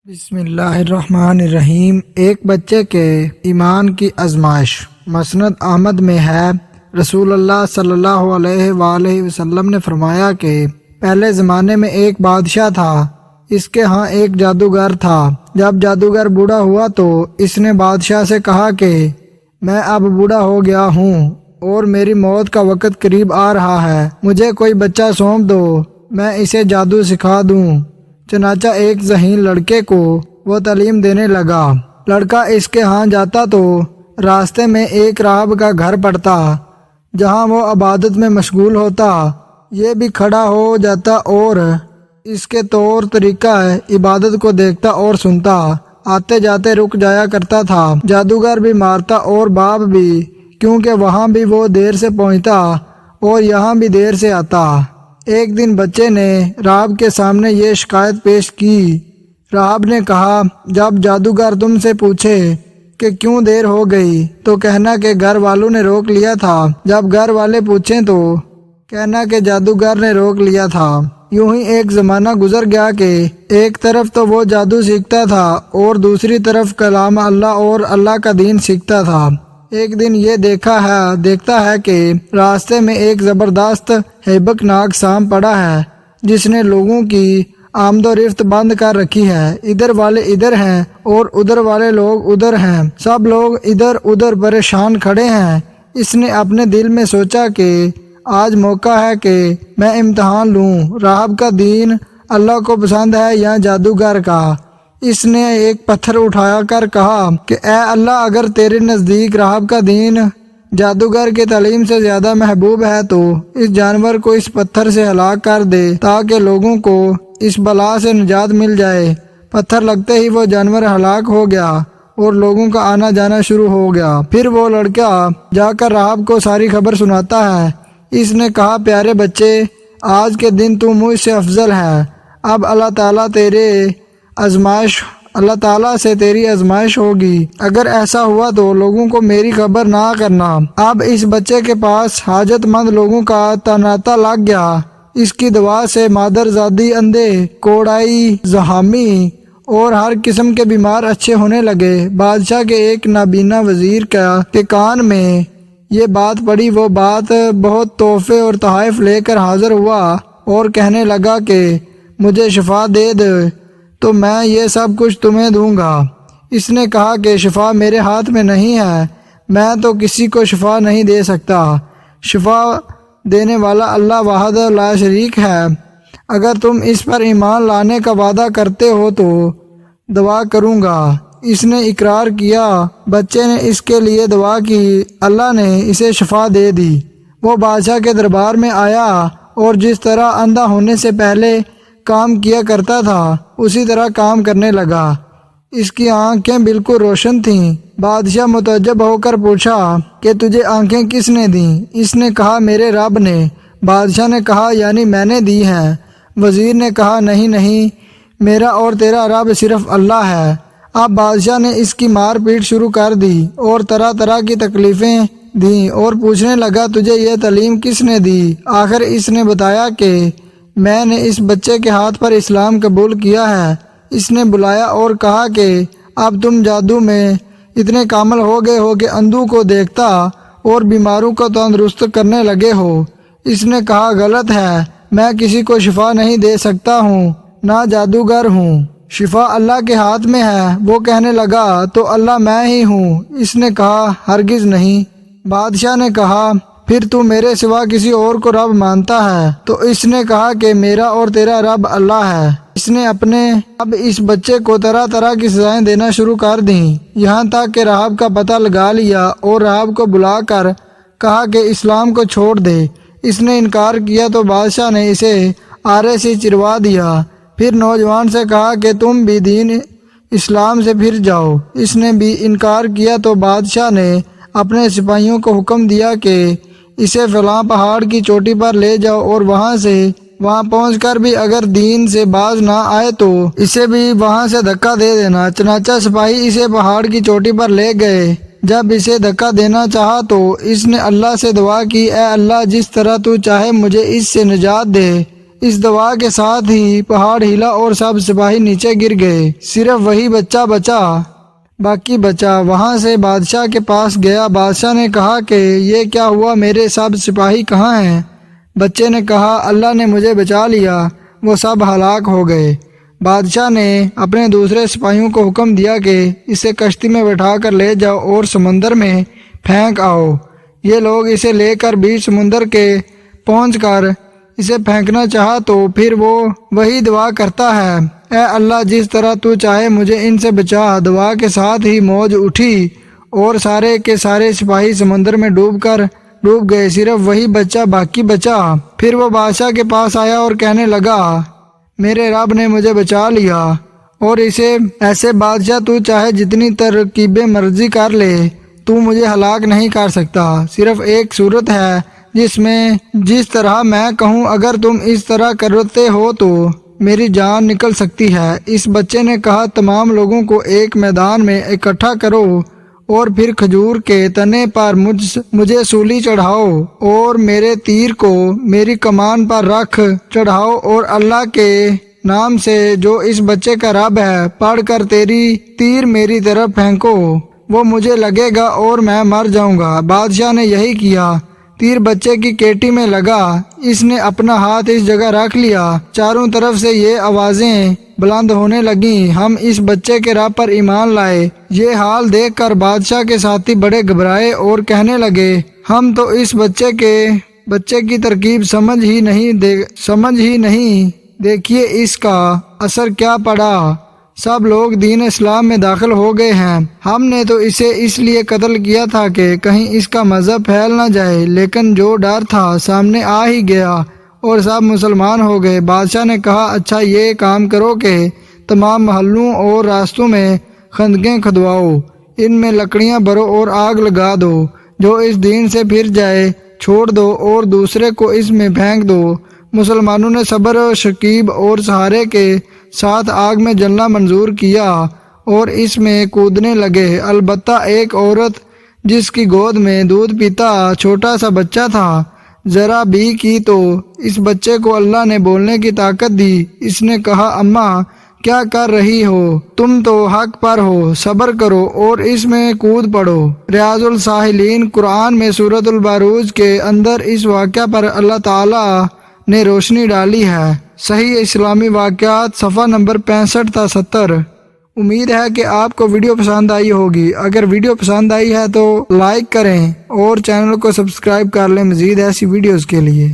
بسم اللہ الرحمن الرحیم۔ ایک بچے کے ایمان کی آزمائش۔ مسند احمد میں ہے، رسول اللہ صلی اللہ علیہ وآلہ وسلم نے فرمایا کہ پہلے زمانے میں ایک بادشاہ تھا، اس کے ہاں ایک جادوگر تھا۔ جب جادوگر بوڑھا ہوا تو اس نے بادشاہ سے کہا کہ میں اب بوڑھا ہو گیا ہوں اور میری موت کا وقت قریب آ رہا ہے، مجھے کوئی بچہ سونپ دو، میں اسے جادو سکھا دوں۔ چنانچہ ایک ذہین لڑکے کو وہ تعلیم دینے لگا۔ لڑکا اس کے ہاں جاتا تو راستے میں ایک راہب کا گھر پڑتا، جہاں وہ عبادت میں مشغول ہوتا۔ یہ بھی کھڑا ہو جاتا اور اس کے طور طریقہ عبادت کو دیکھتا اور سنتا۔ آتے جاتے رک جایا کرتا تھا۔ جادوگر بھی مارتا اور باپ بھی، کیونکہ وہاں بھی وہ دیر سے پہنچتا اور یہاں بھی دیر سے آتا۔ ایک دن بچے نے راہب کے سامنے یہ شکایت پیش کی۔ راہب نے کہا، جب جادوگر تم سے پوچھے کہ کیوں دیر ہو گئی تو کہنا کہ گھر والوں نے روک لیا تھا، جب گھر والے پوچھیں تو کہنا کہ جادوگر نے روک لیا تھا۔ یوں ہی ایک زمانہ گزر گیا کہ ایک طرف تو وہ جادو سیکھتا تھا اور دوسری طرف کلام اللہ اور اللہ کا دین سیکھتا تھا۔ ایک دن یہ دیکھتا ہے کہ راستے میں ایک زبردست ہیبک ناک سانپ پڑا ہے، جس نے لوگوں کی آمد و رفت بند کر رکھی ہے۔ ادھر والے ادھر ہیں اور ادھر والے لوگ ادھر ہیں، سب لوگ ادھر ادھر پریشان کھڑے ہیں۔ اس نے اپنے دل میں سوچا کہ آج موقع ہے کہ میں امتحان لوں، راہب کا دین اللہ کو پسند ہے یا جادوگر کا۔ اس نے ایک پتھر اٹھا کر کہا کہ اے اللہ، اگر تیرے نزدیک راہب کا دین جادوگر کے تعلیم سے زیادہ محبوب ہے تو اس جانور کو اس پتھر سے ہلاک کر دے تاکہ لوگوں کو اس بلا سے نجات مل جائے۔ پتھر لگتے ہی وہ جانور ہلاک ہو گیا اور لوگوں کا آنا جانا شروع ہو گیا۔ پھر وہ لڑکا جا کر راہب کو ساری خبر سناتا ہے۔ اس نے کہا، پیارے بچے، آج کے دن تو مجھ سے افضل ہے۔ اب اللہ تعالیٰ سے تیری آزمائش ہوگی۔ اگر ایسا ہوا تو لوگوں کو میری خبر نہ کرنا۔ اب اس بچے کے پاس حاجت مند لوگوں کا تناتا لگ گیا۔ اس کی دعا سے مادر زادی، اندھے، کوڑائی، زحامی اور ہر قسم کے بیمار اچھے ہونے لگے۔ بادشاہ کے ایک نابینا وزیر کے کان میں یہ بات پڑی۔ وہ بات بہت تحفے اور تحائف لے کر حاضر ہوا اور کہنے لگا کہ مجھے شفا دے دے تو میں یہ سب کچھ تمہیں دوں گا۔ اس نے کہا کہ شفا میرے ہاتھ میں نہیں ہے، میں تو کسی کو شفا نہیں دے سکتا۔ شفا دینے والا اللہ واحد لا شریک ہے۔ اگر تم اس پر ایمان لانے کا وعدہ کرتے ہو تو دعا کروں گا۔ اس نے اقرار کیا۔ بچے نے اس کے لیے دعا کی، اللہ نے اسے شفا دے دی۔ وہ بادشاہ کے دربار میں آیا اور جس طرح اندھا ہونے سے پہلے کام کیا کرتا تھا اسی طرح کام کرنے لگا۔ اس کی آنکھیں بالکل روشن تھیں۔ بادشاہ متعجب ہو کر پوچھا کہ تجھے آنکھیں کس نے دیں؟ اس نے کہا، میرے رب نے۔ بادشاہ نے کہا، یعنی میں نے دی ہیں؟ وزیر نے کہا، نہیں، میرا اور تیرا رب صرف اللہ ہے۔ اب بادشاہ نے اس کی مار پیٹ شروع کر دی اور طرح طرح کی تکلیفیں دیں اور پوچھنے لگا، تجھے یہ تعلیم کس نے دی؟ آخر اس نے بتایا کہ میں نے اس بچے کے ہاتھ پر اسلام قبول کیا ہے۔ اس نے بلایا اور کہا کہ اب تم جادو میں اتنے کامل ہو گئے ہو کہ اندھوں کو دیکھتا اور بیماروں کو تندرست کرنے لگے ہو۔ اس نے کہا، غلط ہے، میں کسی کو شفا نہیں دے سکتا ہوں، نہ جادوگر ہوں، شفا اللہ کے ہاتھ میں ہے۔ وہ کہنے لگا، تو اللہ میں ہی ہوں؟ اس نے کہا، ہرگز نہیں۔ بادشاہ نے کہا، پھر تو میرے سوا کسی اور کو رب مانتا ہے؟ تو اس نے کہا کہ میرا اور تیرا رب اللہ ہے۔ اس نے اب اس بچے کو طرح طرح کی سزائیں دینا شروع کر دیں، یہاں تک کہ راہب کا پتہ لگا لیا اور راہب کو بلا کر کہا کہ اسلام کو چھوڑ دے۔ اس نے انکار کیا تو بادشاہ نے اسے آرے سے چروا دیا۔ پھر نوجوان سے کہا کہ تم بھی دین اسلام سے پھر جاؤ۔ اس نے بھی انکار کیا تو بادشاہ نے اپنے سپاہیوں کو حکم دیا کہ اسے فلاں پہاڑ کی چوٹی پر لے جاؤ اور وہاں پہنچ کر بھی اگر دین سے باز نہ آئے تو اسے بھی وہاں سے دھکا دے دینا۔ چنانچہ سپاہی اسے پہاڑ کی چوٹی پر لے گئے۔ جب اسے دھکا دینا چاہا تو اس نے اللہ سے دعا کی، اے اللہ، جس طرح تو چاہے مجھے اس سے نجات دے۔ اس دعا کے ساتھ ہی پہاڑ ہلا اور سب سپاہی نیچے گر گئے، صرف وہی بچہ بچا، باقی بچا۔ وہاں سے بادشاہ کے پاس گیا۔ بادشاہ نے کہا کہ یہ کیا ہوا، میرے سب سپاہی کہاں ہیں؟ بچے نے کہا اللہ نے مجھے بچا لیا، وہ سب ہلاک ہو گئے۔ بادشاہ نے اپنے دوسرے سپاہیوں کو حکم دیا کہ اسے کشتی میں بٹھا کر لے جاؤ اور سمندر میں پھینک آؤ۔ یہ لوگ اسے لے کر بیچ سمندر کے پہنچ کر اسے پھینکنا چاہا تو پھر وہ وہی دعا کرتا ہے، اے اللہ جس طرح تو چاہے مجھے ان سے بچا۔ دعا کے ساتھ ہی موج اٹھی اور سارے کے سارے سپاہی سمندر میں ڈوب گئے، صرف وہی بچہ باقی بچا۔ پھر وہ بادشاہ کے پاس آیا اور کہنے لگا میرے رب نے مجھے بچا لیا، اور اسے ایسے بادشاہ تو چاہے جتنی ترکیبیں مرضی کر لے، تو مجھے ہلاک نہیں کر سکتا۔ صرف ایک صورت ہے جس طرح میں کہوں اگر تم اس طرح کرتے ہو تو میری جان نکل سکتی ہے۔ اس بچے نے کہا تمام لوگوں کو ایک میدان میں اکٹھا کرو اور پھر کھجور کے تنے پر مجھے سولی چڑھاؤ اور میرے تیر کو میری کمان پر رکھ چڑھاؤ، اور اللہ کے نام سے جو اس بچے کا رب ہے پڑھ کر تیر میری طرف پھینکو، وہ مجھے لگے گا اور میں مر جاؤں گا۔ بادشاہ نے یہی کیا، تیر بچے کی کیٹی میں لگا، اس نے اپنا ہاتھ اس جگہ رکھ لیا۔ چاروں طرف سے یہ آوازیں بلند ہونے لگیں، ہم اس بچے کے رب پر ایمان لائے۔ یہ حال دیکھ کر بادشاہ کے ساتھی بڑے گھبرائے اور کہنے لگے ہم تو اس بچے کی ترکیب سمجھ ہی نہیں، دیکھیے اس کا اثر کیا پڑا، سب لوگ دین اسلام میں داخل ہو گئے ہیں۔ ہم نے تو اسے اس لیے قتل کیا تھا کہ کہیں اس کا مذہب پھیل نہ جائے، لیکن جو ڈر تھا سامنے آ ہی گیا اور سب مسلمان ہو گئے۔ بادشاہ نے کہا اچھا یہ کام کرو کہ تمام محلوں اور راستوں میں خندقیں کھدواؤ، ان میں لکڑیاں بھرو اور آگ لگا دو، جو اس دین سے پھر جائے چھوڑ دو اور دوسرے کو اس میں پھینک دو۔ مسلمانوں نے صبر و شکیب اور سہارے کے ساتھ آگ میں جلنا منظور کیا اور اس میں کودنے لگے، البتہ ایک عورت جس کی گود میں دودھ پیتا چھوٹا سا بچہ تھا ذرا بھی کی تو اس بچے کو اللہ نے بولنے کی طاقت دی۔ اس نے کہا اماں کیا کر رہی ہو، تم تو حق پر ہو، صبر کرو اور اس میں کود پڑو۔ ریاض الصالحین قرآن میں سورۃ البروج کے اندر اس واقعہ پر اللہ تعالی نے روشنی ڈالی ہے۔ صحیح اسلامی واقعات صفحہ نمبر 65 تا 70۔ امید ہے کہ آپ کو ویڈیو پسند آئی ہوگی۔ اگر ویڈیو پسند آئی ہے تو لائک کریں اور چینل کو سبسکرائب کر لیں مزید ایسی ویڈیوز کے لیے۔